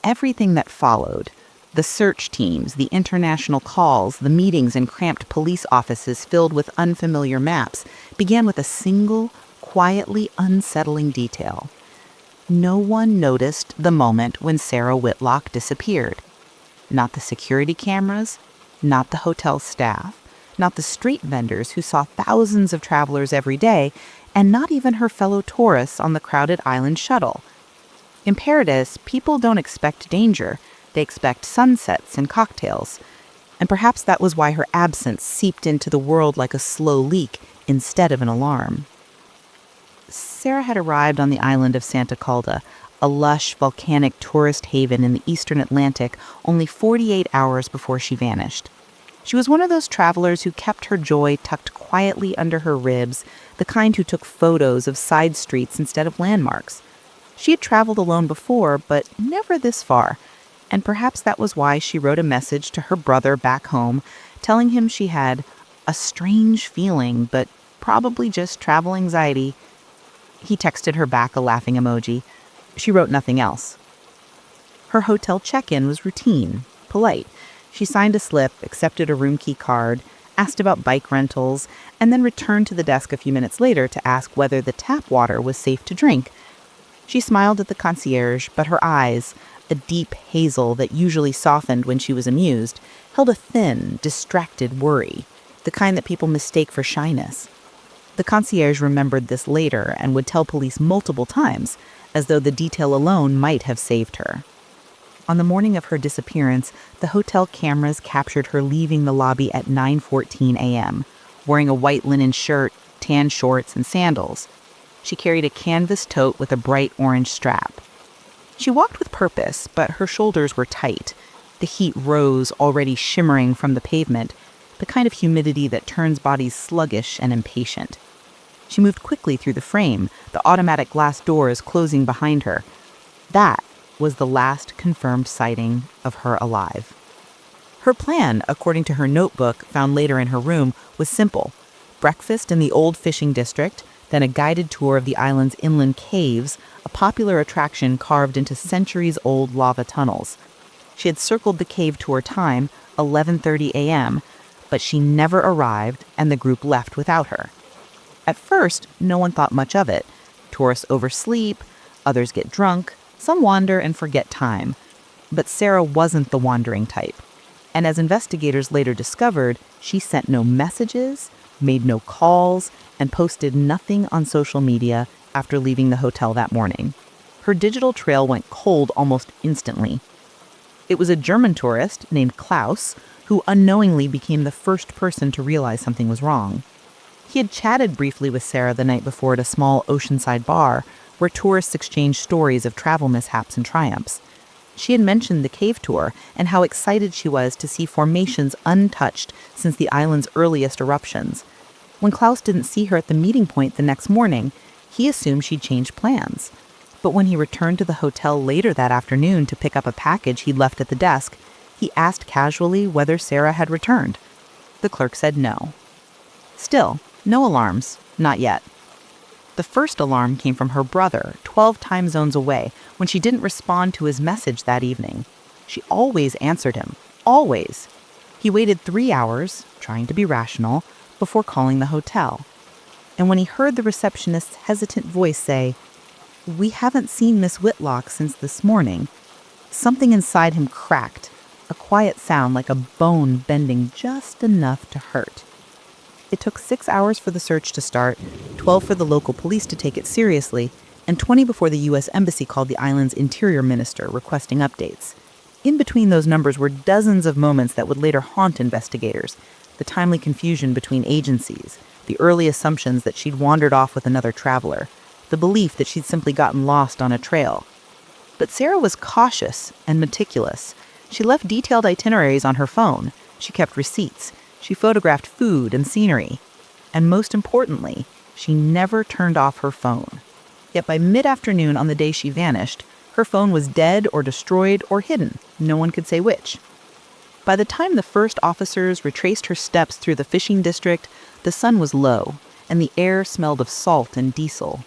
everything that followed, the search teams, the international calls, the meetings in cramped police offices filled with unfamiliar maps, began with a single, quietly unsettling detail. No one noticed the moment when Sarah Whitlock disappeared. Not the security cameras, not the hotel staff, not the street vendors who saw thousands of travelers every day, and not even her fellow tourists on the crowded island shuttle. In Paradise, people don't expect danger. They expect sunsets and cocktails. And perhaps that was why her absence seeped into the world like a slow leak instead of an alarm. Sarah had arrived on the island of Santa Calda, a lush, volcanic tourist haven in the eastern Atlantic, only 48 hours before she vanished. She was one of those travelers who kept her joy tucked quietly under her ribs, the kind who took photos of side streets instead of landmarks. She had traveled alone before, but never this far, and perhaps that was why she wrote a message to her brother back home, telling him she had a strange feeling, but probably just travel anxiety. He texted her back a laughing emoji. She wrote nothing else. Her hotel check-in was routine, polite. She signed a slip, accepted a room key card, asked about bike rentals, and then returned to the desk a few minutes later to ask whether the tap water was safe to drink. She smiled at the concierge, but her eyes, a deep hazel that usually softened when she was amused, held a thin, distracted worry, the kind that people mistake for shyness. The concierge remembered this later and would tell police multiple times, as though the detail alone might have saved her. On the morning of her disappearance, the hotel cameras captured her leaving the lobby at 9:14 a.m., wearing a white linen shirt, tan shorts, and sandals. She carried a canvas tote with a bright orange strap. She walked with purpose, but her shoulders were tight. The heat rose, already shimmering from the pavement, the kind of humidity that turns bodies sluggish and impatient. She moved quickly through the frame, the automatic glass doors closing behind her. That was the last confirmed sighting of her alive. Her plan, according to her notebook found later in her room, was simple. Breakfast in the old fishing district, then a guided tour of the island's inland caves, a popular attraction carved into centuries-old lava tunnels. She had circled the cave tour time, 11:30 a.m., but she never arrived and the group left without her. At first, no one thought much of it. Tourists oversleep, others get drunk, some wander and forget time. But Sarah wasn't the wandering type. And as investigators later discovered, she sent no messages, made no calls, and posted nothing on social media after leaving the hotel that morning. Her digital trail went cold almost instantly. It was a German tourist named Klaus who unknowingly became the first person to realize something was wrong. He had chatted briefly with Sarah the night before at a small oceanside bar where tourists exchanged stories of travel mishaps and triumphs. She had mentioned the cave tour and how excited she was to see formations untouched since the island's earliest eruptions. When Klaus didn't see her at the meeting point the next morning, he assumed she'd changed plans. But when he returned to the hotel later that afternoon to pick up a package he'd left at the desk, he asked casually whether Sarah had returned. The clerk said no. Still, no alarms, not yet. The first alarm came from her brother, 12 time zones away, when she didn't respond to his message that evening. She always answered him, always. He waited 3 hours, trying to be rational, before calling the hotel. And when he heard the receptionist's hesitant voice say, "We haven't seen Miss Whitlock since this morning," something inside him cracked, a quiet sound like a bone bending just enough to hurt. It took 6 hours for the search to start, 12 for the local police to take it seriously, and 20 before the U.S. Embassy called the island's interior minister requesting updates. In between those numbers were dozens of moments that would later haunt investigators, the timely confusion between agencies, the early assumptions that she'd wandered off with another traveler, the belief that she'd simply gotten lost on a trail. But Sarah was cautious and meticulous. She left detailed itineraries on her phone. She kept receipts. She photographed food and scenery. And most importantly, she never turned off her phone. Yet by mid-afternoon on the day she vanished, her phone was dead or destroyed or hidden. No one could say which. By the time the first officers retraced her steps through the fishing district, the sun was low, and the air smelled of salt and diesel.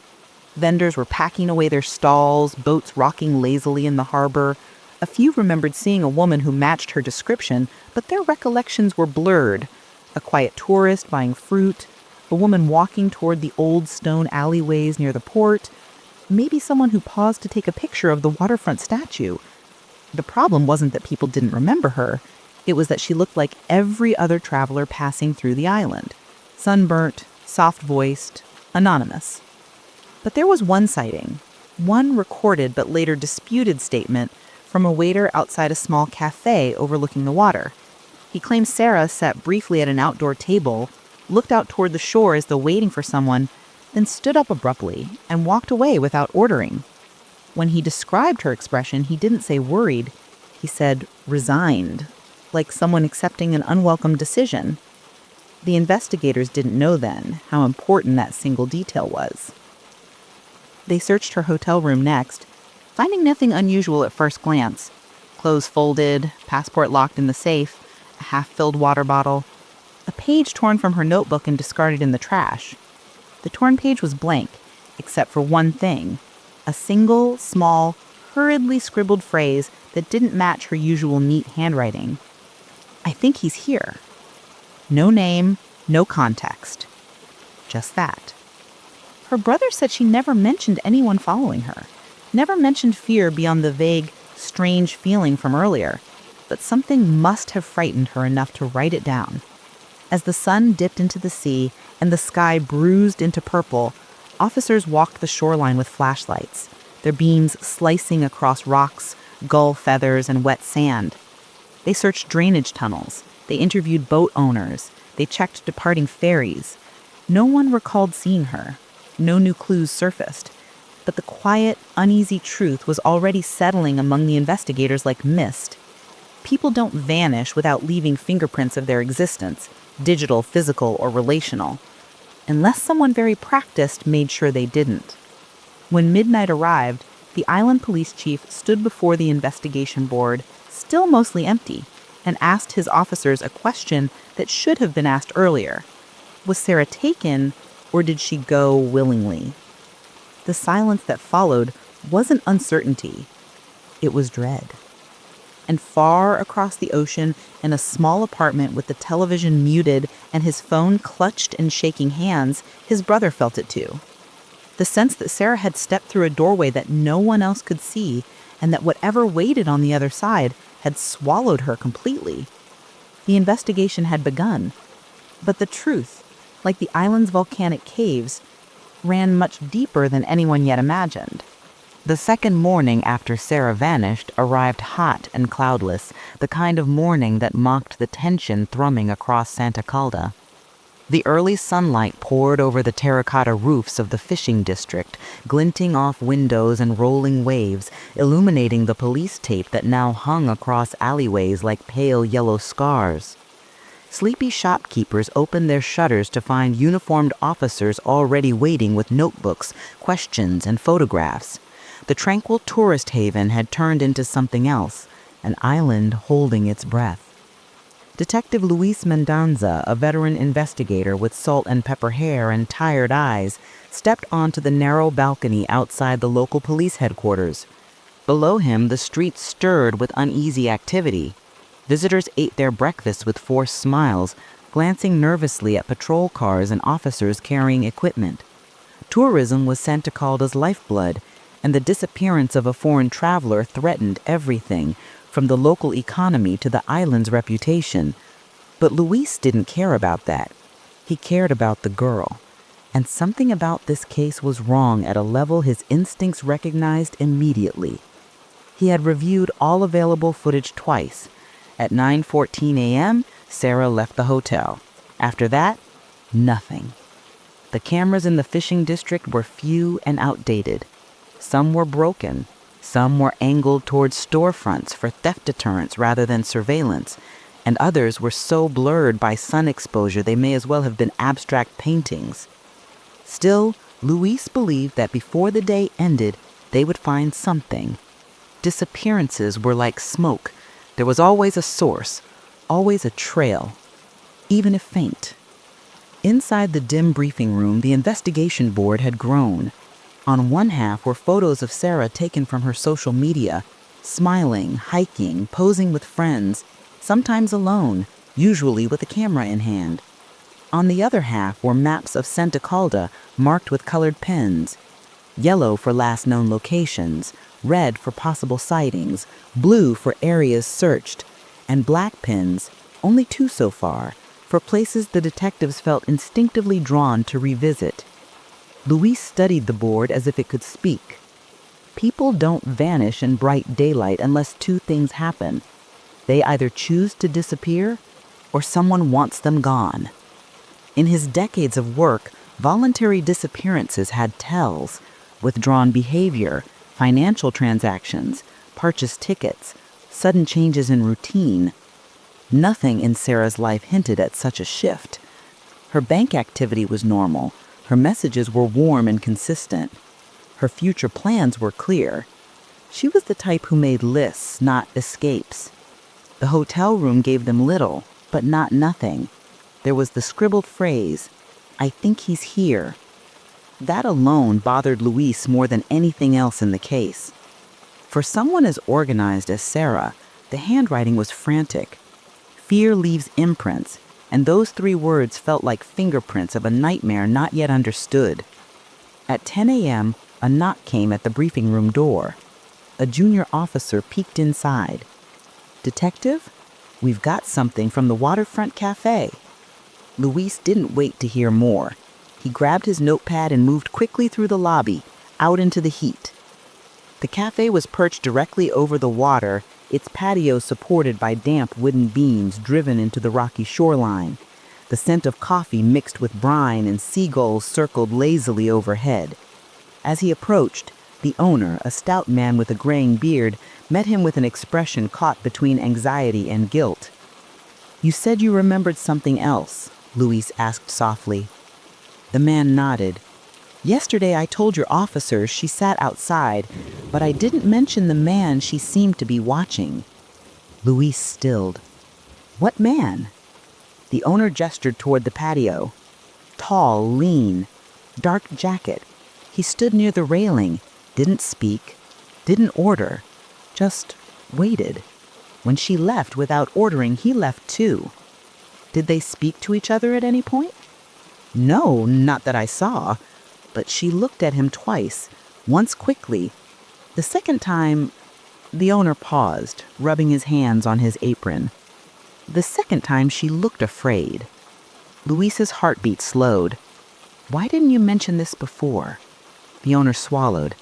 Vendors were packing away their stalls, boats rocking lazily in the harbor. A few remembered seeing a woman who matched her description, but their recollections were blurred. A quiet tourist buying fruit, a woman walking toward the old stone alleyways near the port, maybe someone who paused to take a picture of the waterfront statue. The problem wasn't that people didn't remember her. It was that she looked like every other traveler passing through the island. Sunburnt, soft-voiced, anonymous. But there was one sighting, one recorded but later disputed statement from a waiter outside a small cafe overlooking the water. He claims Sarah sat briefly at an outdoor table, looked out toward the shore as though waiting for someone, then stood up abruptly and walked away without ordering. When he described her expression, he didn't say worried. He said resigned, like someone accepting an unwelcome decision. The investigators didn't know then how important that single detail was. They searched her hotel room next, finding nothing unusual at first glance. Clothes folded, passport locked in the safe, a half-filled water bottle, a page torn from her notebook and discarded in the trash. The torn page was blank, except for one thing, a single, small, hurriedly scribbled phrase that didn't match her usual neat handwriting. "I think he's here." No name, no context. Just that. Her brother said she never mentioned anyone following her, never mentioned fear beyond the vague, strange feeling from earlier, but something must have frightened her enough to write it down. As the sun dipped into the sea and the sky bruised into purple, officers walked the shoreline with flashlights, their beams slicing across rocks, gull feathers, and wet sand. They searched drainage tunnels. They interviewed boat owners. They checked departing ferries. No one recalled seeing her. No new clues surfaced. But the quiet, uneasy truth was already settling among the investigators like mist. People don't vanish without leaving fingerprints of their existence, digital, physical, or relational, unless someone very practiced made sure they didn't. When midnight arrived, the island police chief stood before the investigation board, still mostly empty, and asked his officers a question that should have been asked earlier. Was Sarah taken, or did she go willingly? The silence that followed wasn't uncertainty. It was dread. And far across the ocean, in a small apartment with the television muted and his phone clutched in shaking hands, his brother felt it too. The sense that Sarah had stepped through a doorway that no one else could see, and that whatever waited on the other side had swallowed her completely. The investigation had begun, but the truth, like the island's volcanic caves, ran much deeper than anyone yet imagined. The second morning after Sarah vanished arrived hot and cloudless, the kind of morning that mocked the tension thrumming across Santa Calda. The early sunlight poured over the terracotta roofs of the fishing district, glinting off windows and rolling waves, illuminating the police tape that now hung across alleyways like pale yellow scars. Sleepy shopkeepers opened their shutters to find uniformed officers already waiting with notebooks, questions, and photographs. The tranquil tourist haven had turned into something else, an island holding its breath. Detective Luis Mendoza, a veteran investigator with salt and pepper hair and tired eyes, stepped onto the narrow balcony outside the local police headquarters. Below him, the streets stirred with uneasy activity. Visitors ate their breakfast with forced smiles, glancing nervously at patrol cars and officers carrying equipment. Tourism was Santa Calda's lifeblood, and the disappearance of a foreign traveler threatened everything, from the local economy to the island's reputation. But Luis didn't care about that. He cared about the girl. And something about this case was wrong at a level his instincts recognized immediately. He had reviewed all available footage twice. At 9:14 a.m., Sarah left the hotel. After that, nothing. The cameras in the fishing district were few and outdated. Some were broken. Some were angled towards storefronts for theft deterrence rather than surveillance, and others were so blurred by sun exposure they may as well have been abstract paintings. Still, Luis believed that before the day ended, they would find something. Disappearances were like smoke. There was always a source, always a trail, even if faint. Inside the dim briefing room, the investigation board had grown. On one half were photos of Sarah taken from her social media, smiling, hiking, posing with friends, sometimes alone, usually with a camera in hand. On the other half were maps of Santa Calda marked with colored pens, yellow for last known locations, red for possible sightings, blue for areas searched, and black pins, only 2 so far, for places the detectives felt instinctively drawn to revisit. Luis studied the board as if it could speak. People don't vanish in bright daylight unless 2 things happen. They either choose to disappear or someone wants them gone. In his decades of work, voluntary disappearances had tells: withdrawn behavior, financial transactions, purchased tickets, sudden changes in routine. Nothing in Sarah's life hinted at such a shift. Her bank activity was normal. Her messages were warm and consistent. Her future plans were clear. She was the type who made lists, not escapes. The hotel room gave them little, but not nothing. There was the scribbled phrase, "I think he's here." That alone bothered Luis more than anything else in the case. For someone as organized as Sarah, the handwriting was frantic. Fear leaves imprints, and those 3 words felt like fingerprints of a nightmare not yet understood. At 10 a.m., a knock came at the briefing room door. A junior officer peeked inside. "Detective, we've got something from the waterfront cafe." Luis didn't wait to hear more. He grabbed his notepad and moved quickly through the lobby, out into the heat. The cafe was perched directly over the water, its patio supported by damp wooden beams driven into the rocky shoreline. The scent of coffee mixed with brine and seagulls circled lazily overhead. As he approached, the owner, a stout man with a graying beard, met him with an expression caught between anxiety and guilt. "You said you remembered something else," Luis asked softly. The man nodded. "Yesterday I told your officers she sat outside, but I didn't mention the man she seemed to be watching." Luis stilled. "What man?" The owner gestured toward the patio. Tall, lean, dark jacket. He stood near the railing, didn't speak, didn't order, just waited. When she left without ordering, he left too. Did they speak to each other at any point? "No, not that I saw." But she looked at him twice, once quickly. The second time, the owner paused, rubbing his hands on his apron. The second time she looked afraid. Luis's heartbeat slowed. "Why didn't you mention this before?" The owner swallowed.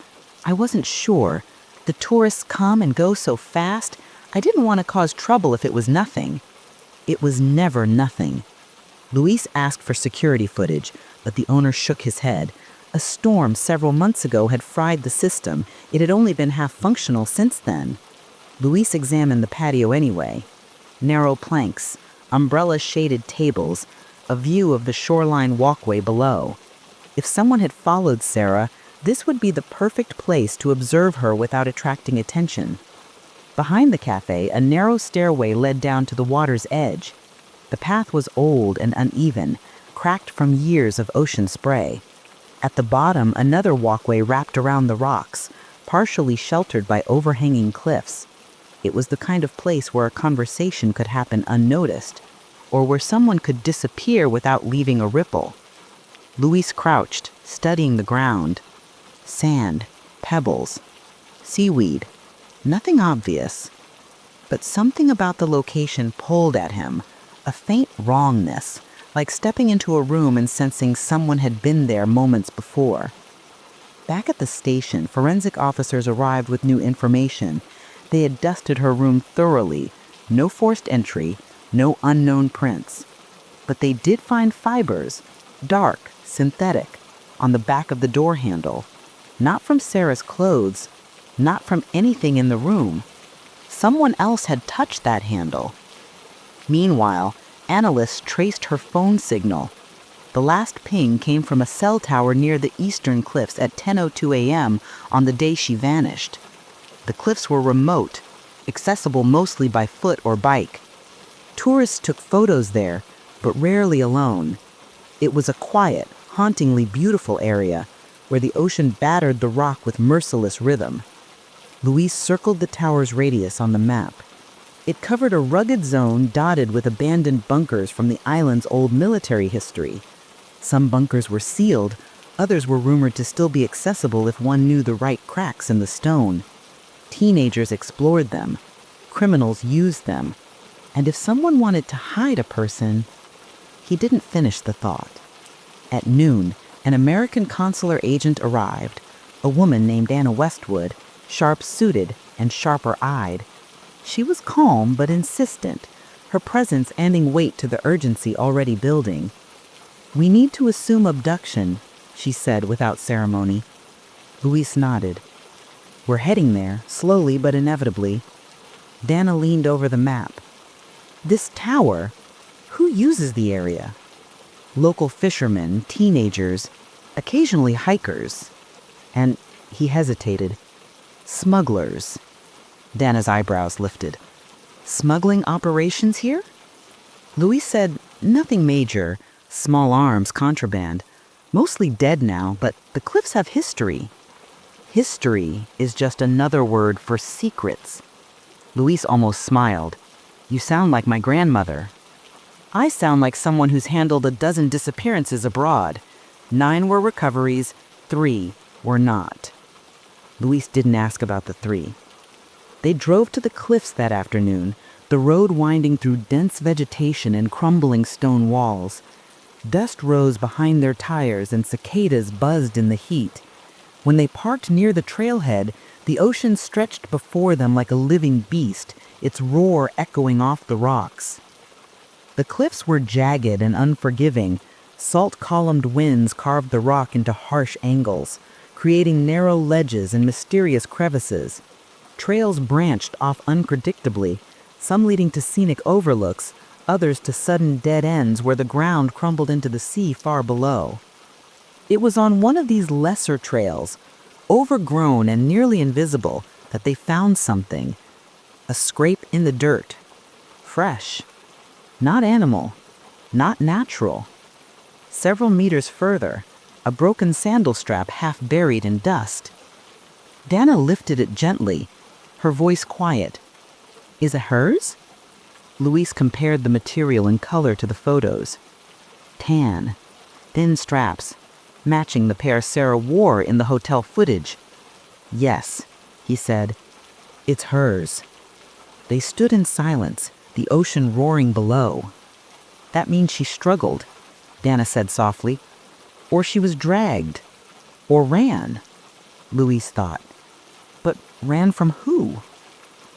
"I wasn't sure. The tourists come and go so fast. I didn't want to cause trouble if it was nothing." It was never nothing. Luis asked for security footage, but the owner shook his head. A storm several months ago had fried the system. It had only been half functional since then. Luis examined the patio anyway. Narrow planks, umbrella-shaded tables, a view of the shoreline walkway below. If someone had followed Sarah, this would be the perfect place to observe her without attracting attention. Behind the cafe, a narrow stairway led down to the water's edge. The path was old and uneven, cracked from years of ocean spray. At the bottom, another walkway wrapped around the rocks, partially sheltered by overhanging cliffs. It was the kind of place where a conversation could happen unnoticed, or where someone could disappear without leaving a ripple. Luis crouched, studying the ground. Sand, pebbles, seaweed, nothing obvious. But something about the location pulled at him, a faint wrongness, like stepping into a room and sensing someone had been there moments before. Back at the station, forensic officers arrived with new information. They had dusted her room thoroughly. No forced entry, no unknown prints. But they did find fibers, dark, synthetic, on the back of the door handle. Not from Sarah's clothes, not from anything in the room. Someone else had touched that handle. Meanwhile, analysts traced her phone signal. The last ping came from a cell tower near the eastern cliffs at 10:02 a.m. on the day she vanished. The cliffs were remote, accessible mostly by foot or bike. Tourists took photos there, but rarely alone. It was a quiet, hauntingly beautiful area where the ocean battered the rock with merciless rhythm. Luis circled the tower's radius on the map. It covered a rugged zone dotted with abandoned bunkers from the island's old military history. Some bunkers were sealed, others were rumored to still be accessible if one knew the right cracks in the stone. Teenagers explored them. Criminals used them. And if someone wanted to hide a person, he didn't finish the thought. At noon, an American consular agent arrived, a woman named Anna Westwood, sharp-suited and sharper-eyed. She was calm but insistent, her presence adding weight to the urgency already building. "We need to assume abduction," she said without ceremony. Luis nodded. "We're heading there, slowly but inevitably." Dana leaned over the map. "This tower, who uses the area?" "Local fishermen, teenagers, occasionally hikers." And he hesitated. "Smugglers." Dana's eyebrows lifted. "Smuggling operations here?" Luis said, "Nothing major. Small arms, contraband. Mostly dead now, but the cliffs have history." "History is just another word for secrets." Luis almost smiled. "You sound like my grandmother." "I sound like someone who's handled a dozen disappearances abroad. 9 were recoveries, 3 were not." Luis didn't ask about the 3. They drove to the cliffs that afternoon, the road winding through dense vegetation and crumbling stone walls. Dust rose behind their tires and cicadas buzzed in the heat. When they parked near the trailhead, the ocean stretched before them like a living beast, its roar echoing off the rocks. The cliffs were jagged and unforgiving. Salt-columned winds carved the rock into harsh angles, creating narrow ledges and mysterious crevices. Trails branched off unpredictably, some leading to scenic overlooks, others to sudden dead ends where the ground crumbled into the sea far below. It was on one of these lesser trails, overgrown and nearly invisible, that they found something. A scrape in the dirt. Fresh. Not animal. Not natural. Several meters further, a broken sandal strap half buried in dust. Dana lifted it gently, her voice quiet. "Is it hers?" Luis compared the material and color to the photos. Tan. Thin straps, matching the pair Sarah wore in the hotel footage. "Yes," he said. "It's hers." They stood in silence, the ocean roaring below. "That means she struggled," Dana said softly. "Or she was dragged. Or ran," Luis thought. But ran from who?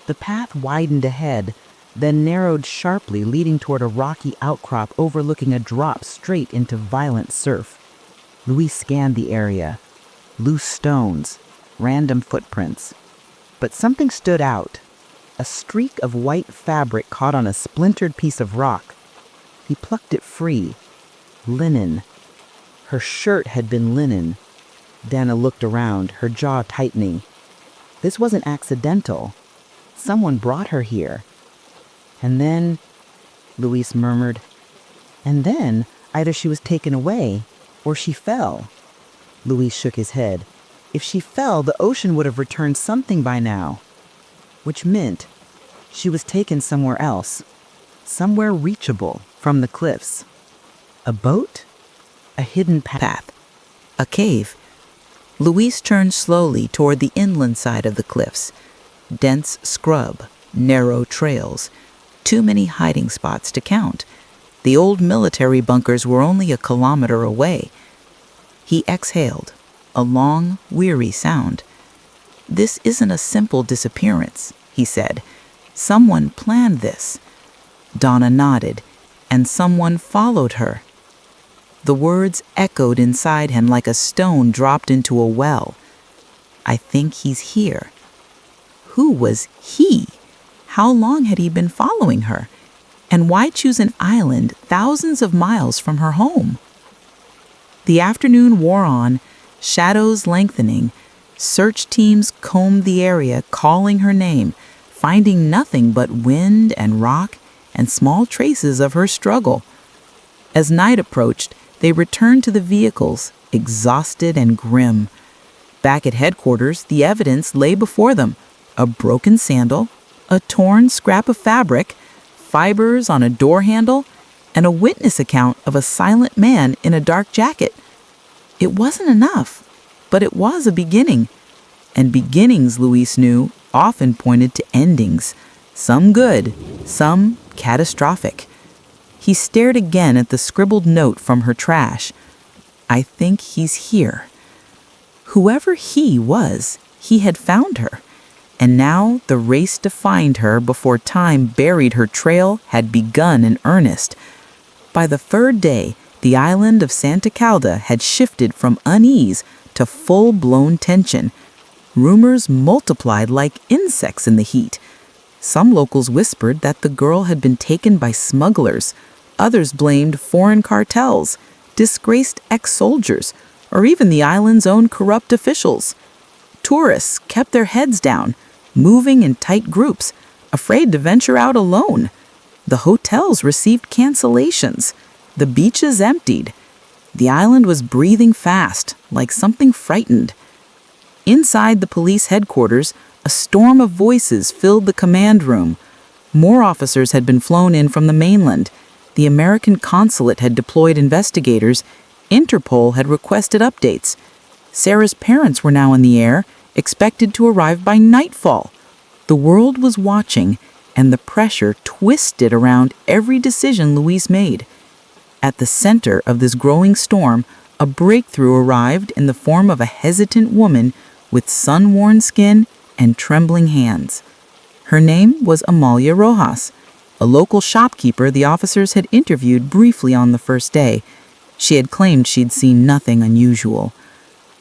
The path widened ahead, then narrowed sharply, leading toward a rocky outcrop overlooking a drop straight into violent surf. Luis scanned the area. Loose stones, random footprints. But something stood out. A streak of white fabric caught on a splintered piece of rock. He plucked it free. Linen. Her shirt had been linen. Dana looked around, her jaw tightening. This wasn't accidental. Someone brought her here. And then, Luis murmured, and then either she was taken away or she fell. Luis shook his head. If she fell, the ocean would have returned something by now. Which meant she was taken somewhere else. Somewhere reachable from the cliffs. A boat? A hidden path. A cave. Luis turned slowly toward the inland side of the cliffs. Dense scrub, narrow trails. Too many hiding spots to count. The old military bunkers were only a kilometer away. He exhaled, a long, weary sound. "This isn't a simple disappearance," he said. "Someone planned this." Donna nodded, "And someone followed her." The words echoed inside him like a stone dropped into a well. "I think he's here." Who was he? How long had he been following her? And why choose an island thousands of miles from her home? The afternoon wore on, shadows lengthening. Search teams combed the area, calling her name, finding nothing but wind and rock and small traces of her struggle. As night approached, they returned to the vehicles, exhausted and grim. Back at headquarters, the evidence lay before them, a broken sandal, a torn scrap of fabric, fibers on a door handle, and a witness account of a silent man in a dark jacket. It wasn't enough, but it was a beginning. And beginnings, Luis knew, often pointed to endings, some good, some catastrophic. He stared again at the scribbled note from her trash. I think he's here. Whoever he was, he had found her. And now the race to find her before time buried her trail had begun in earnest. By the third day, the island of Santa Calda had shifted from unease to full-blown tension. Rumors multiplied like insects in the heat. Some locals whispered that the girl had been taken by smugglers. Others blamed foreign cartels, disgraced ex-soldiers, or even the island's own corrupt officials. Tourists kept their heads down, moving in tight groups, afraid to venture out alone. The hotels received cancellations. The beaches emptied. The island was breathing fast, like something frightened. Inside the police headquarters, a storm of voices filled the command room. More officers had been flown in from the mainland. The American consulate had deployed investigators. Interpol had requested updates. Sarah's parents were now in the air, expected to arrive by nightfall. The world was watching, and the pressure twisted around every decision Luis made. At the center of this growing storm, a breakthrough arrived in the form of a hesitant woman with sun-worn skin and trembling hands. Her name was Amalia Rojas, a local shopkeeper the officers had interviewed briefly on the first day. She had claimed she'd seen nothing unusual.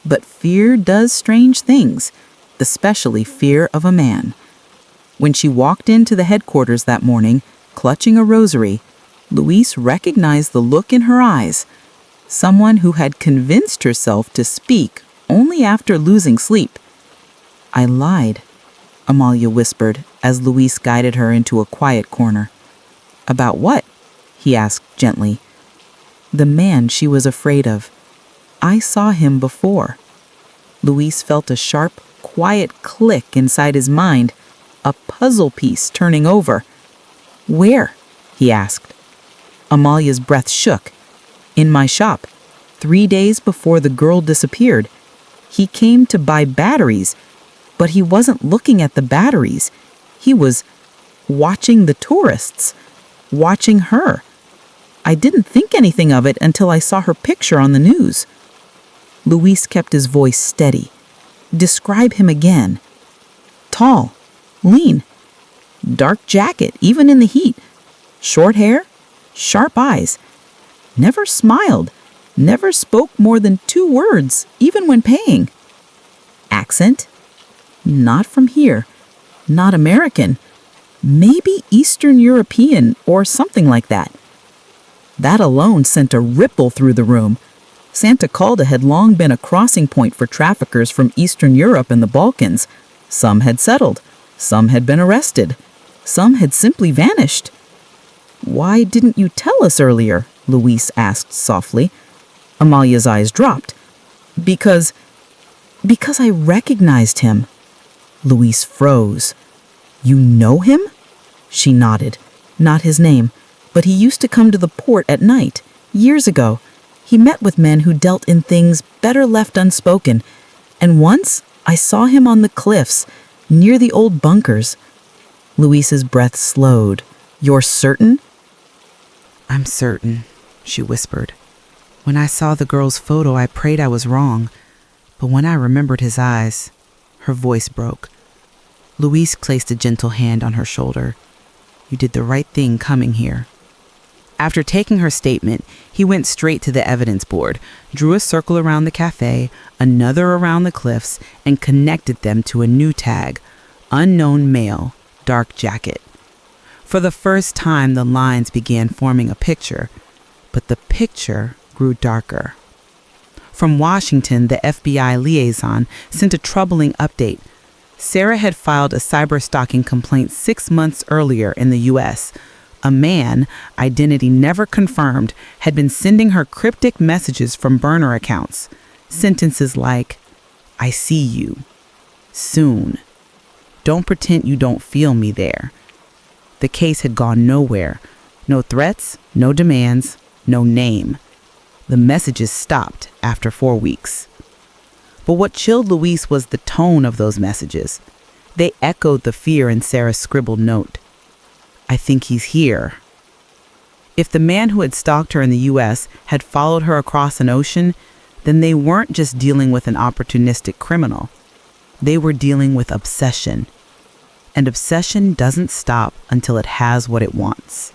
But fear does strange things, especially fear of a man. When she walked into the headquarters that morning, clutching a rosary, Luis recognized the look in her eyes. Someone who had convinced herself to speak only after losing sleep. I lied, Amalia whispered as Luis guided her into a quiet corner. About what? He asked gently. The man she was afraid of. I saw him before. Luis felt a sharp, quiet click inside his mind, a puzzle piece turning over. Where? He asked. Amalia's breath shook. In my shop, 3 days before the girl disappeared. He came to buy batteries, but he wasn't looking at the batteries. He was watching the tourists, watching her. I didn't think anything of it until I saw her picture on the news. Luis kept his voice steady. Describe him again. Tall, lean, dark jacket, even in the heat, short hair, sharp eyes, never smiled, never spoke more than 2 words, even when paying. Accent? Not from here, not American, maybe Eastern European or something like that. That alone sent a ripple through the room. Santa Calda had long been a crossing point for traffickers from Eastern Europe and the Balkans. Some had settled, some had been arrested, some had simply vanished. Why didn't you tell us earlier? Luis asked softly. Amalia's eyes dropped. Because I recognized him. Luis froze. You know him? She nodded. Not his name, but he used to come to the port at night, years ago. He met with men who dealt in things better left unspoken, and once I saw him on the cliffs, near the old bunkers. Luis's breath slowed. You're certain? I'm certain, she whispered. When I saw the girl's photo, I prayed I was wrong, but when I remembered his eyes, her voice broke. Luis placed a gentle hand on her shoulder. You did the right thing coming here. After taking her statement, he went straight to the evidence board, drew a circle around the cafe, another around the cliffs, and connected them to a new tag, unknown male, dark jacket. For the first time, the lines began forming a picture, but the picture grew darker. From Washington, the FBI liaison sent a troubling update. Sarah had filed a cyberstalking complaint 6 months earlier in the U.S., A man, identity never confirmed, had been sending her cryptic messages from burner accounts. Sentences like, I see you. Soon. Don't pretend you don't feel me there. The case had gone nowhere. No threats, no demands, no name. The messages stopped after 4 weeks. But what chilled Luis was the tone of those messages. They echoed the fear in Sarah's scribbled note. I think he's here. If the man who had stalked her in the U.S. had followed her across an ocean, then they weren't just dealing with an opportunistic criminal. They were dealing with obsession. And obsession doesn't stop until it has what it wants.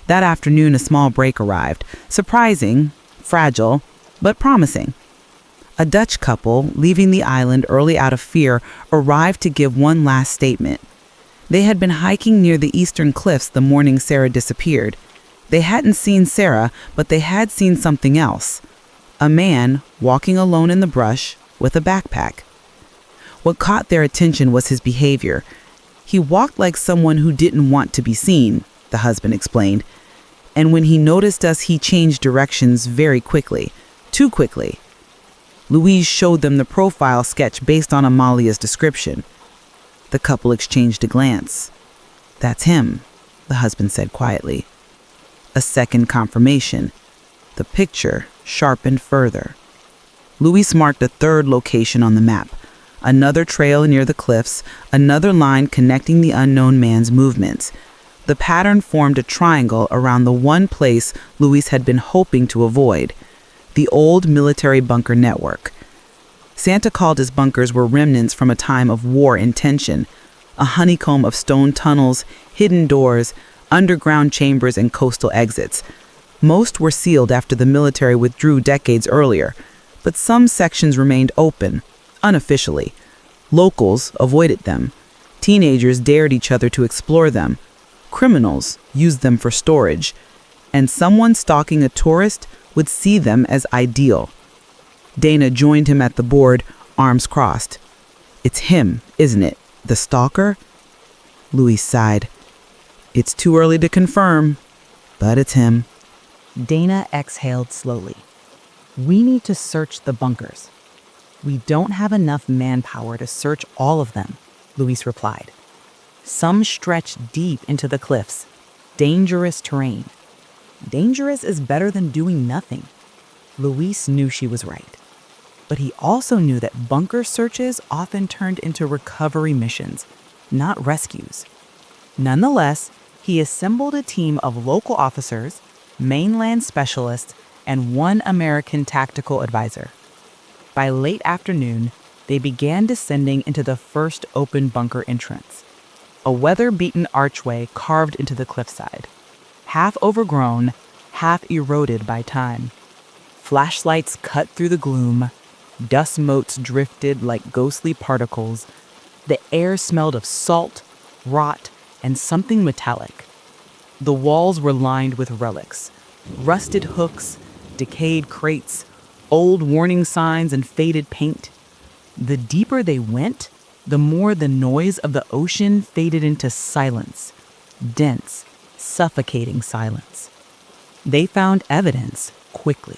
That afternoon, a small break arrived. Surprising, fragile, but promising. A Dutch couple, leaving the island early out of fear, arrived to give one last statement. They had been hiking near the eastern cliffs the morning Sarah disappeared. They hadn't seen Sarah, but they had seen something else. A man walking alone in the brush with a backpack. What caught their attention was his behavior. He walked like someone who didn't want to be seen, the husband explained. And when he noticed us, he changed directions very quickly. Too quickly. Louise showed them the profile sketch based on Amalia's description. The couple exchanged a glance. That's him, the husband said quietly. A second confirmation. The picture sharpened further. Luis marked a third location on the map. Another trail near the cliffs, another line connecting the unknown man's movements. The pattern formed a triangle around the one place Luis had been hoping to avoid, the old military bunker network. Santa called his bunkers were remnants from a time of war and tension, a honeycomb of stone tunnels, hidden doors, underground chambers, and coastal exits. Most were sealed after the military withdrew decades earlier, but some sections remained open, unofficially. Locals avoided them. Teenagers dared each other to explore them. Criminals used them for storage. And someone stalking a tourist would see them as ideal. Dana joined him at the board, arms crossed. It's him, isn't it? The stalker? Louis sighed. It's too early to confirm, but it's him. Dana exhaled slowly. We need to search the bunkers. We don't have enough manpower to search all of them, Luis replied. Some stretch deep into the cliffs. Dangerous terrain. Dangerous is better than doing nothing. Luis knew she was right. But he also knew that bunker searches often turned into recovery missions, not rescues. Nonetheless, he assembled a team of local officers, mainland specialists, and one American tactical advisor. By late afternoon, they began descending into the first open bunker entrance, a weather-beaten archway carved into the cliffside, half overgrown, half eroded by time. Flashlights cut through the gloom, dust motes drifted like ghostly particles. The air smelled of salt, rot, and something metallic. The walls were lined with relics, rusted hooks, decayed crates, old warning signs, and faded paint. The deeper they went, the more the noise of the ocean faded into silence, dense, suffocating silence. They found evidence quickly.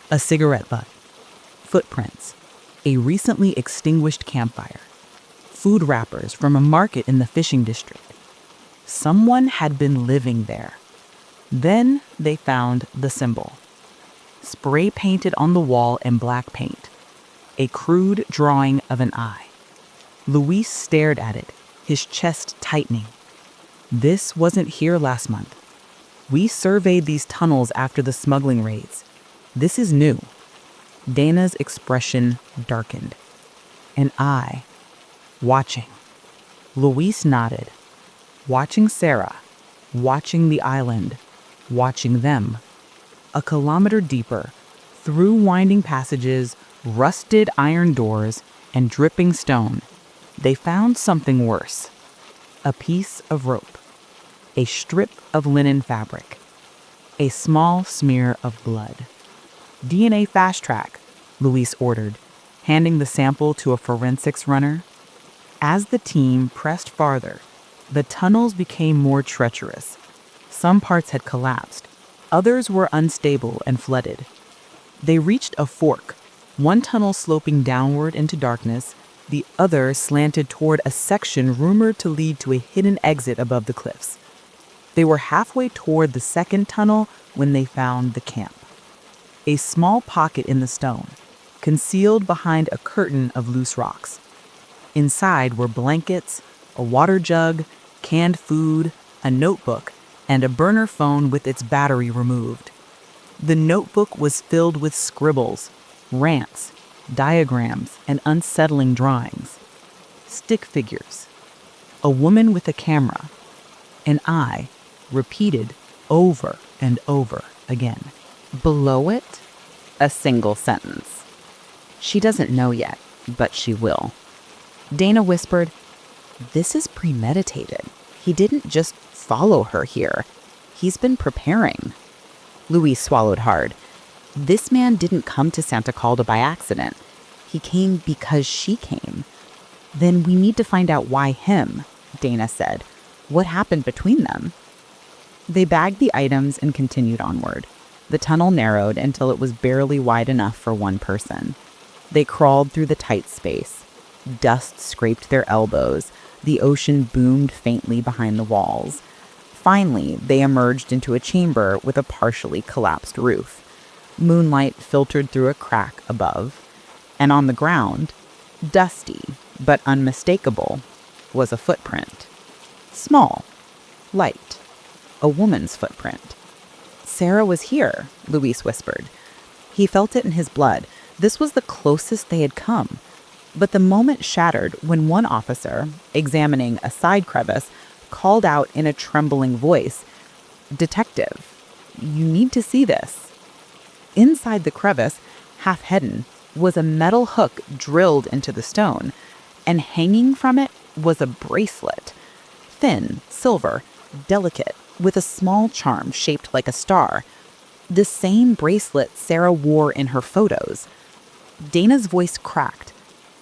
A cigarette butt, footprints, a recently extinguished campfire, food wrappers from a market in the fishing district. Someone had been living there. Then they found the symbol, spray painted on the wall in black paint, a crude drawing of an eye. Luis stared at it, his chest tightening. This wasn't here last month. We surveyed these tunnels after the smuggling raids. This is new. Dana's expression darkened. An eye, watching. Luis nodded. Watching Sarah, watching the island, watching them. A kilometer deeper, through winding passages, rusted iron doors, and dripping stone, they found something worse. A piece of rope. A strip of linen fabric. A small smear of blood. DNA fast track, Luis ordered, handing the sample to a forensics runner. As the team pressed farther, the tunnels became more treacherous. Some parts had collapsed. Others were unstable and flooded. They reached a fork, one tunnel sloping downward into darkness, The other slanted toward a section rumored to lead to a hidden exit above the cliffs. They were halfway toward the second tunnel when they found the camp. A small pocket in the stone, concealed behind a curtain of loose rocks. Inside were blankets, a water jug, canned food, a notebook, and a burner phone with its battery removed. The notebook was filled with scribbles, rants, diagrams, and unsettling drawings. Stick figures. A woman with a camera. An eye, repeated over and over again. Below it, a single sentence. She doesn't know yet, but she will. Dana whispered, "This is premeditated. He didn't just follow her here. He's been preparing." Louise swallowed hard. This man didn't come to Santa Calda by accident. He came because she came. "Then we need to find out why him," Dana said. "What happened between them?" They bagged the items and continued onward. The tunnel narrowed until it was barely wide enough for one person. They crawled through the tight space. Dust scraped their elbows. The ocean boomed faintly behind the walls. Finally, they emerged into a chamber with a partially collapsed roof. Moonlight filtered through a crack above. And on the ground, dusty but unmistakable, was a footprint. Small, light, a woman's footprint. "Sarah was here," Luis whispered. He felt it in his blood. This was the closest they had come. But the moment shattered when one officer, examining a side crevice, called out in a trembling voice, "Detective, you need to see this." Inside the crevice, half hidden, was a metal hook drilled into the stone, and hanging from it was a bracelet. Thin, silver, delicate, with a small charm shaped like a star. The same bracelet Sarah wore in her photos. Dana's voice cracked.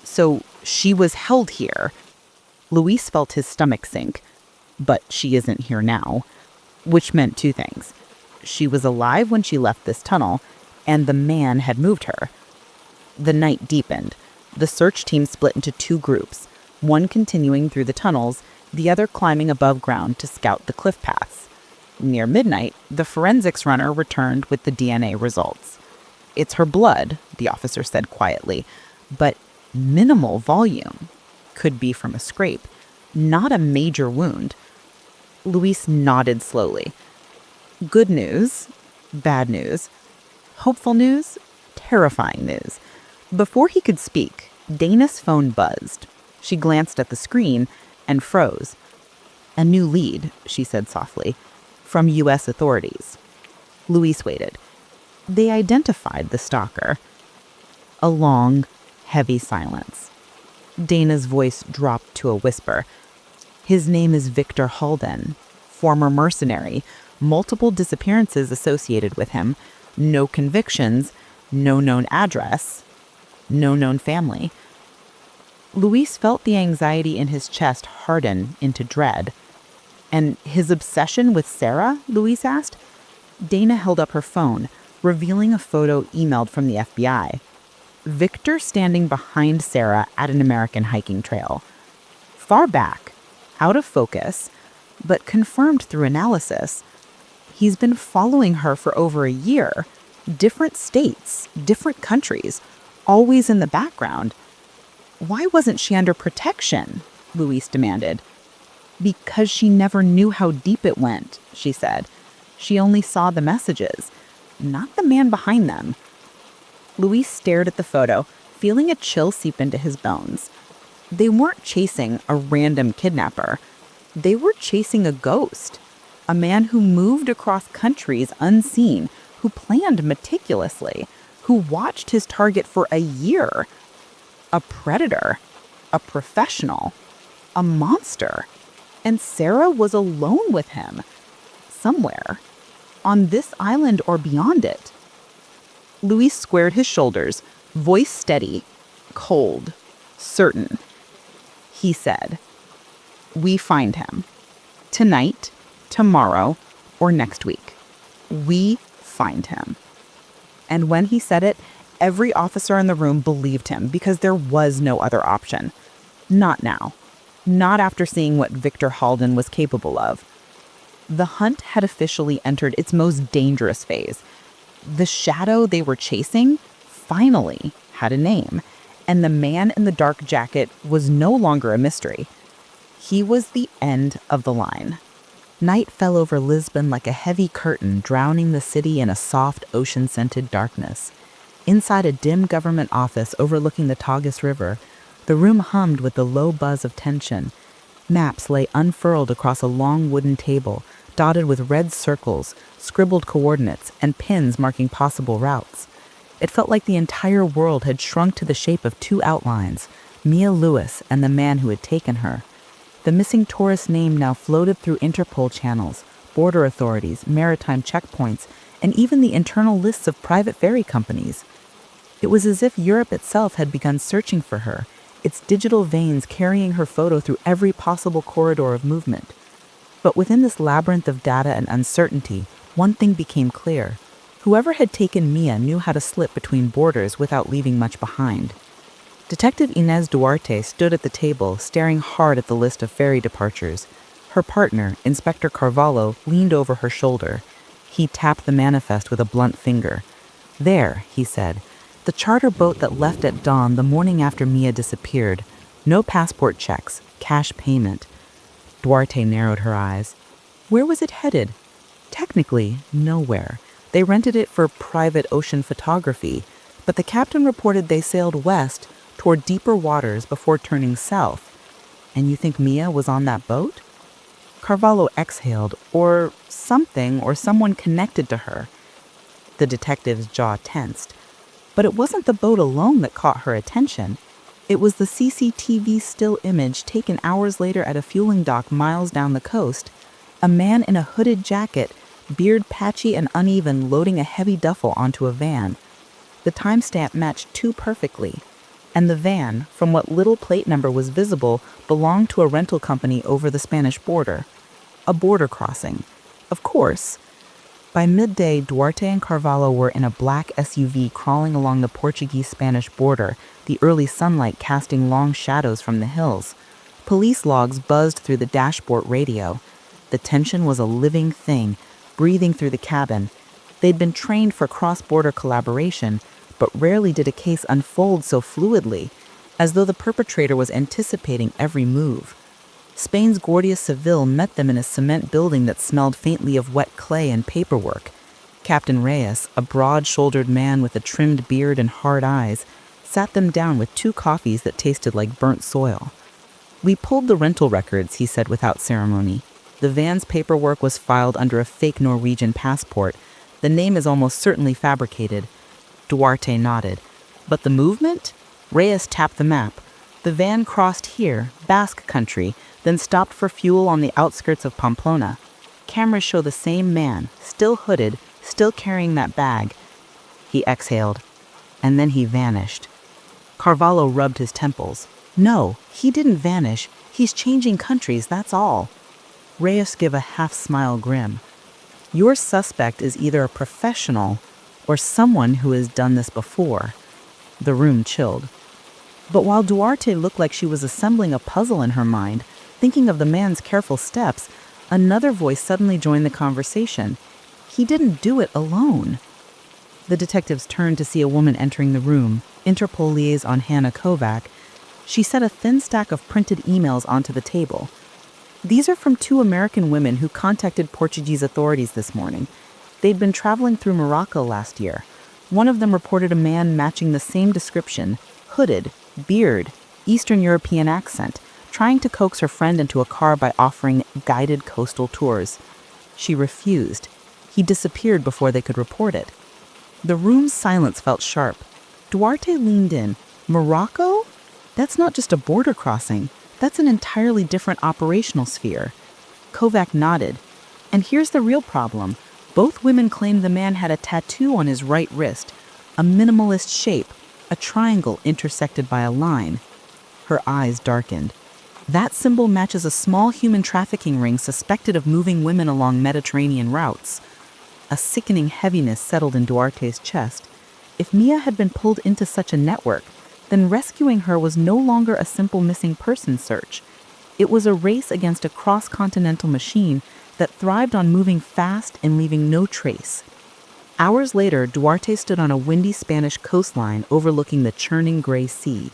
"So she was held here." Luis felt his stomach sink. "But she isn't here now." Which meant two things. She was alive when she left this tunnel, and the man had moved her. The night deepened. The search team split into two groups, one continuing through the tunnels, the other climbing above ground to scout the cliff paths. Near midnight, the forensics runner returned with the DNA results. "It's her blood," the officer said quietly, "but minimal volume. Could be from a scrape, not a major wound." Luis nodded slowly. "Good news, bad news, hopeful news, terrifying news." Before he could speak, Dana's phone buzzed. She glanced at the screen and froze. "A new lead," she said softly, "from U.S. authorities." Luis waited. They identified the stalker. A long, heavy silence. Dana's voice dropped to a whisper. "His name is Victor Halden, former mercenary, multiple disappearances associated with him, no convictions, no known address, no known family." Luis felt the anxiety in his chest harden into dread. "And his obsession with Sarah?" Luis asked. Dana held up her phone, revealing a photo emailed from the FBI. Victor standing behind Sarah at an American hiking trail. Far back, out of focus, but confirmed through analysis. He's been following her for over a year. Different states, different countries, always in the background. "Why wasn't she under protection?" Luis demanded. "Because she never knew how deep it went," she said. "She only saw the messages, not the man behind them." Luis stared at the photo, feeling a chill seep into his bones. They weren't chasing a random kidnapper. They were chasing a ghost, a man who moved across countries unseen, who planned meticulously, who watched his target for a year. A predator, a professional, a monster. And Sarah was alone with him, somewhere, on this island or beyond it. Luis squared his shoulders, voice steady, cold, certain. He said, "We find him. Tonight, tomorrow, or next week. We find him." And when he said it, every officer in the room believed him because there was no other option. Not now. Not after seeing what Victor Halden was capable of. The hunt had officially entered its most dangerous phase. The shadow they were chasing finally had a name, and the man in the dark jacket was no longer a mystery. He was the end of the line. Night fell over Lisbon like a heavy curtain, drowning the city in a soft, ocean-scented darkness. Inside a dim government office overlooking the Tagus River, the room hummed with the low buzz of tension. Maps lay unfurled across a long wooden table, dotted with red circles, scribbled coordinates, and pins marking possible routes. It felt like the entire world had shrunk to the shape of two outlines, Mia Lewis and the man who had taken her. The missing tourist's name now floated through Interpol channels, border authorities, maritime checkpoints, and even the internal lists of private ferry companies. It was as if Europe itself had begun searching for her, its digital veins carrying her photo through every possible corridor of movement. But within this labyrinth of data and uncertainty, one thing became clear. Whoever had taken Mia knew how to slip between borders without leaving much behind. Detective Inez Duarte stood at the table, staring hard at the list of ferry departures. Her partner, Inspector Carvalho, leaned over her shoulder. He tapped the manifest with a blunt finger. "There," he said, "the charter boat that left at dawn the morning after Mia disappeared. No passport checks, cash payment." Duarte narrowed her eyes. Where was it headed? Technically, nowhere. They rented it for private ocean photography, but the captain reported they sailed west toward deeper waters before turning south. And you think Mia was on that boat? Carvalho exhaled, or something or someone connected to her. The detective's jaw tensed. But it wasn't the boat alone that caught her attention. It was the CCTV still image taken hours later at a fueling dock miles down the coast. A man in a hooded jacket, beard patchy and uneven, loading a heavy duffel onto a van. The timestamp matched too perfectly. And the van, from what little plate number was visible, belonged to a rental company over the Spanish border. A border crossing. Of course. By midday, Duarte and Carvalho were in a black SUV crawling along the Portuguese-Spanish border, the early sunlight casting long shadows from the hills. Police logs buzzed through the dashboard radio. The tension was a living thing, breathing through the cabin. They'd been trained for cross-border collaboration, but rarely did a case unfold so fluidly, as though the perpetrator was anticipating every move. Spain's Guardia Civil met them in a cement building that smelled faintly of wet clay and paperwork. Captain Reyes, a broad-shouldered man with a trimmed beard and hard eyes, sat them down with 2 coffees that tasted like burnt soil. "We pulled the rental records," he said without ceremony. "The van's paperwork was filed under a fake Norwegian passport. The name is almost certainly fabricated." Duarte nodded. "But the movement?" Reyes tapped the map. "The van crossed here, Basque country, then stopped for fuel on the outskirts of Pamplona. Cameras show the same man, still hooded, still carrying that bag." He exhaled. And then he vanished. Carvalho rubbed his temples. "No, he didn't vanish. He's changing countries, that's all." Reyes gave a half-smile grim. "Your suspect is either a professional or someone who has done this before." The room chilled. But while Duarte looked like she was assembling a puzzle in her mind, thinking of the man's careful steps, another voice suddenly joined the conversation. He didn't do it alone. The detectives turned to see a woman entering the room, Interpol liaison Hannah Kovac. She set a thin stack of printed emails onto the table. "These are from 2 American women who contacted Portuguese authorities this morning. They'd been traveling through Morocco last year. One of them reported a man matching the same description, hooded, beard, Eastern European accent, trying to coax her friend into a car by offering guided coastal tours. She refused. He disappeared before they could report it." The room's silence felt sharp. Duarte leaned in. "Morocco? That's not just a border crossing. That's an entirely different operational sphere." Kovac nodded. "And here's the real problem. Both women claimed the man had a tattoo on his right wrist, a minimalist shape, a triangle intersected by a line." Her eyes darkened. "That symbol matches a small human trafficking ring suspected of moving women along Mediterranean routes." A sickening heaviness settled in Duarte's chest. If Mia had been pulled into such a network, then rescuing her was no longer a simple missing person search. It was a race against a cross-continental machine that thrived on moving fast and leaving no trace. Hours later, Duarte stood on a windy Spanish coastline overlooking the churning gray sea.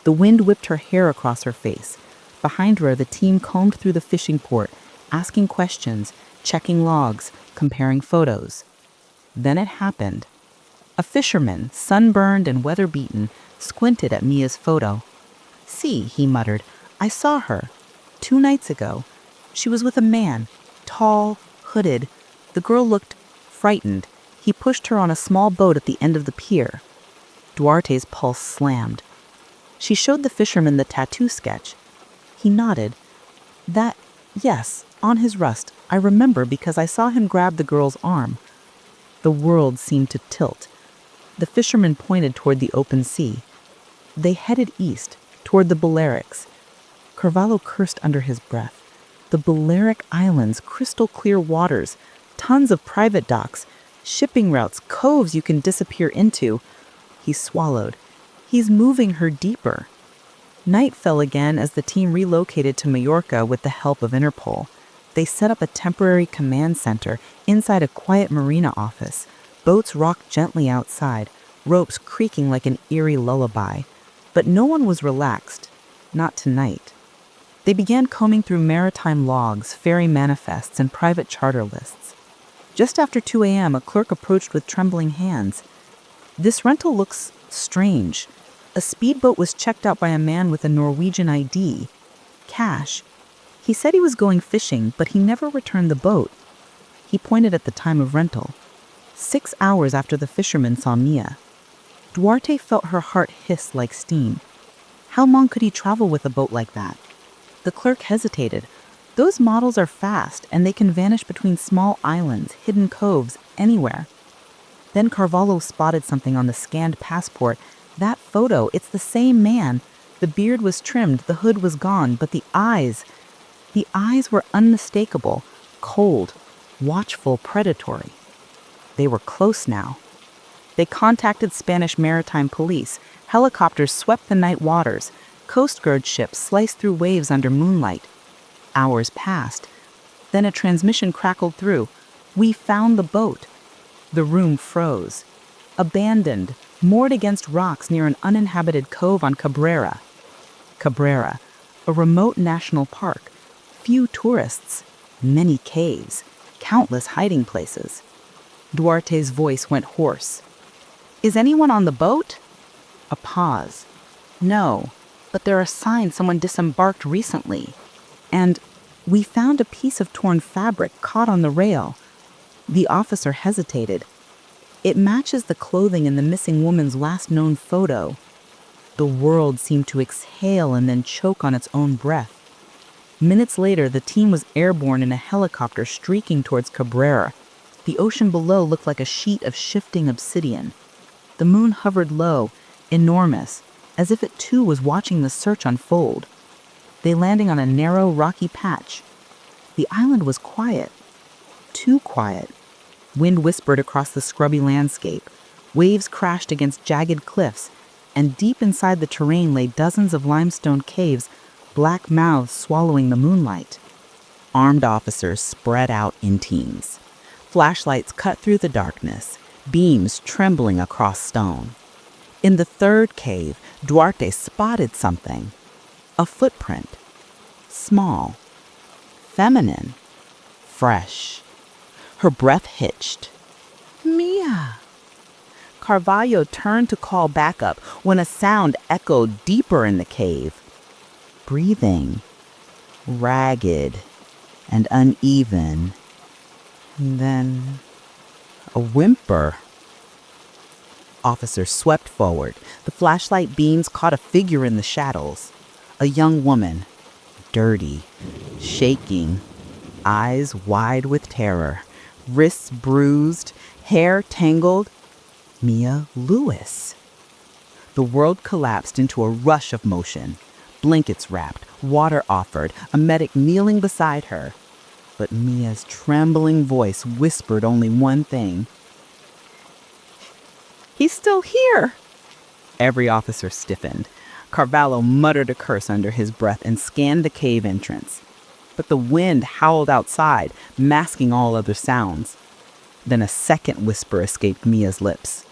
The wind whipped her hair across her face. Behind her, the team combed through the fishing port, asking questions, checking logs, comparing photos. Then it happened. A fisherman, sunburned and weather-beaten, squinted at Mia's photo. "See," he muttered, "I saw her. 2 nights ago. She was with a man, tall, hooded. The girl looked frightened. He pushed her on a small boat at the end of the pier." Duarte's pulse slammed. She showed the fisherman the tattoo sketch. He nodded. "That, yes, on his wrist. I remember because I saw him grab the girl's arm." The world seemed to tilt. The fisherman pointed toward the open sea. They headed east, toward the Balearics. Carvalho cursed under his breath. The Balearic Islands, crystal clear waters, tons of private docks, shipping routes, coves you can disappear into. He swallowed. He's moving her deeper. Night fell again as the team relocated to Majorca with the help of Interpol. They set up a temporary command center inside a quiet marina office. Boats rocked gently outside, ropes creaking like an eerie lullaby. But no one was relaxed. Not tonight. They began combing through maritime logs, ferry manifests, and private charter lists. Just after 2 a.m., a clerk approached with trembling hands. "This rental looks strange. A speedboat was checked out by a man with a Norwegian ID. Cash. He said he was going fishing, but he never returned the boat." He pointed at the time of rental. 6 hours after the fisherman saw Mia. Duarte felt her heart hiss like steam. How long could he travel with a boat like that? The clerk hesitated. Those models are fast, and they can vanish between small islands, hidden coves, anywhere. Then Carvalho spotted something on the scanned passport. That photo, it's the same man. The beard was trimmed, the hood was gone, but the eyes were unmistakable, cold, watchful, predatory. They were close now. They contacted Spanish maritime police. Helicopters swept the night waters. Coast Guard ships sliced through waves under moonlight. Hours passed. Then a transmission crackled through. "We found the boat." The room froze. Abandoned, moored against rocks near an uninhabited cove on Cabrera. Cabrera, a remote national park. Few tourists, many caves, countless hiding places. Duarte's voice went hoarse. "Is anyone on the boat?" A pause. "No, but there are signs someone disembarked recently. And we found a piece of torn fabric caught on the rail." The officer hesitated. "It matches the clothing in the missing woman's last known photo." The world seemed to exhale and then choke on its own breath. Minutes later, the team was airborne in a helicopter streaking towards Cabrera. The ocean below looked like a sheet of shifting obsidian. The moon hovered low, enormous, as if it too was watching the search unfold. They landed on a narrow, rocky patch. The island was quiet. Too quiet. Wind whispered across the scrubby landscape. Waves crashed against jagged cliffs, and deep inside the terrain lay dozens of limestone caves, black mouths swallowing the moonlight. Armed officers spread out in teams. Flashlights cut through the darkness, beams trembling across stone. In the third cave, Duarte spotted something. A footprint. Small. Feminine. Fresh. Her breath hitched. "Mia!" Carvalho turned to call backup when a sound echoed deeper in the cave. Breathing. Ragged and uneven. And then a whimper. Officer swept forward. The flashlight beams caught a figure in the shadows. A young woman. Dirty. Shaking. Eyes wide with terror. Wrists bruised. Hair tangled. Mia Lewis. The world collapsed into a rush of motion. Blankets wrapped, water offered, a medic kneeling beside her. But Mia's trembling voice whispered only one thing. He's still here. Every officer stiffened. Carvalho muttered a curse under his breath and scanned the cave entrance. But the wind howled outside, masking all other sounds. Then a second whisper escaped Mia's lips.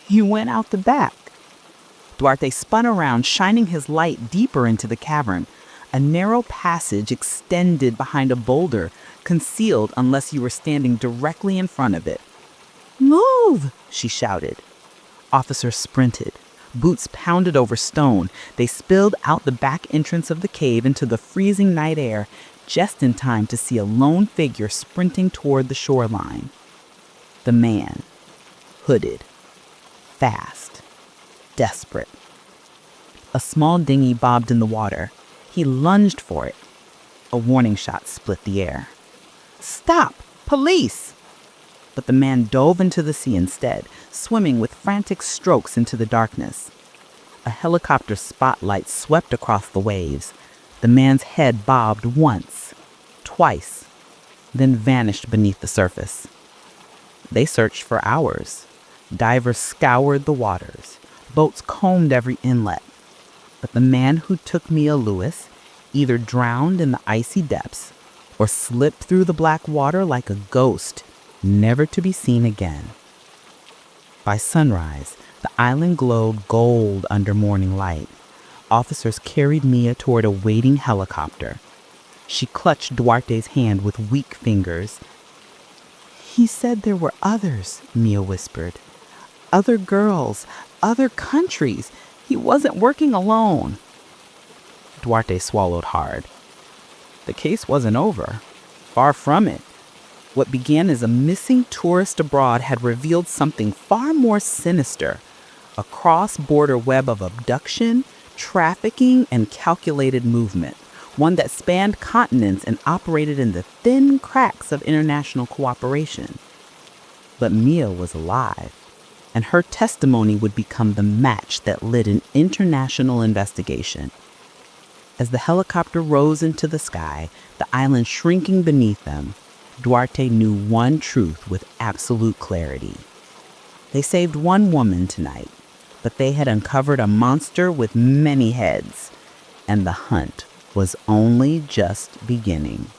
"You went out the back." Duarte spun around, shining his light deeper into the cavern. A narrow passage extended behind a boulder, concealed unless you were standing directly in front of it. "Move!" she shouted. Officers sprinted. Boots pounded over stone. They spilled out the back entrance of the cave into the freezing night air, just in time to see a lone figure sprinting toward the shoreline. The man, hooded, fast, desperate. A small dinghy bobbed in the water. He lunged for it. A warning shot split the air. "Stop! Police!" But the man dove into the sea instead, swimming with frantic strokes into the darkness. A helicopter spotlight swept across the waves. The man's head bobbed once, twice, then vanished beneath the surface. They searched for hours. Divers scoured the waters. Boats combed every inlet. But the man who took Mia Lewis either drowned in the icy depths or slipped through the black water like a ghost, never to be seen again. By sunrise, the island glowed gold under morning light. Officers carried Mia toward a waiting helicopter. She clutched Duarte's hand with weak fingers. "He said there were others," Mia whispered. "Other girls, other countries. He wasn't working alone." Duarte swallowed hard. The case wasn't over. Far from it. What began as a missing tourist abroad had revealed something far more sinister, a cross-border web of abduction, trafficking, and calculated movement, one that spanned continents and operated in the thin cracks of international cooperation. But Mia was alive, and her testimony would become the match that lit an international investigation. As the helicopter rose into the sky, the island shrinking beneath them, Duarte knew one truth with absolute clarity. They saved one woman tonight, but they had uncovered a monster with many heads, and the hunt was only just beginning.